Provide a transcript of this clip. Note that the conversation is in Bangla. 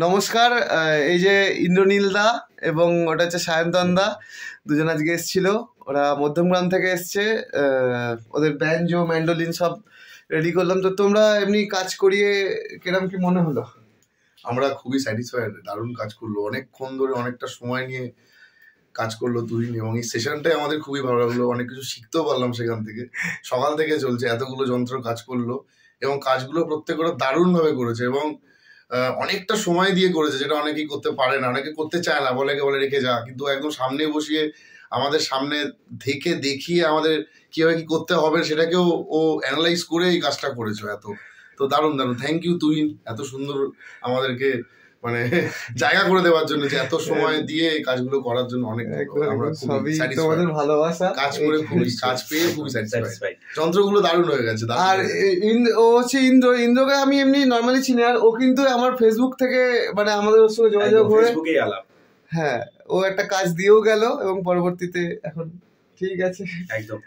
নমস্কার। এই যে ইন্দ্রনীল দা এবং ওটা হচ্ছে সায়ন্তন দা, দুজন আজকে এসেছিল। ওরা মধ্যমগ্রাম থেকে এসছে। ওদের ব্যাঞ্জো ম্যান্ডোলিন সব রেডি করলাম। তো তোমরা এমনি কাজ করিয়ে কিরম কি মনে হলো? আমরা খুবই স্যাটিসফাইড, দারুণ কাজ করলো, অনেকক্ষণ ধরে অনেকটা সময় নিয়ে কাজ করলো তুহিন, এবং এই সেশনটাই আমাদের খুবই ভালো লাগলো। অনেক কিছু শিখতেও পারলাম সেখান থেকে। সকাল থেকে চলছে, এতগুলো যন্ত্র কাজ করলো এবং কাজগুলো প্রত্যেকটা দারুণভাবে করেছে এবং অনেকটা সময় দিয়ে করেছে, যেটা অনেকেই করতে পারে না, অনেকে করতে চায় না, বলে রেখে যা। কিন্তু একদম সামনে বসিয়ে আমাদের সামনে থেকে দেখিয়ে আমাদের কিভাবে কি করতে হবে সেটাকেও ও অ্যানালাইজ করে এই কাজটা করেছে। তো দারুণ থ্যাংক ইউ তুহিন, এত সুন্দর আমাদেরকে মানে জায়গা করে দেওয়ার জন্য, যে এত সময় দিয়ে এই কাজগুলো করার জন্য। অনেক তোমাদের ভালোবাসা, কাজ পেয়ে খুবই স্যাটিসফাইড। যন্ত্রগুলো দারুণ হয়ে গেছে। আর ও হচ্ছে ইন্দ্রকে আমি এমনি নর্মালি চিনি, আর ও কিন্তু আমার ফেসবুক থেকে মানে আমাদের ওর সঙ্গে যোগাযোগ করে, হ্যাঁ, ও একটা কাজ দিয়েও গেল এবং পরবর্তীতে এখন ঠিক আছে একদম।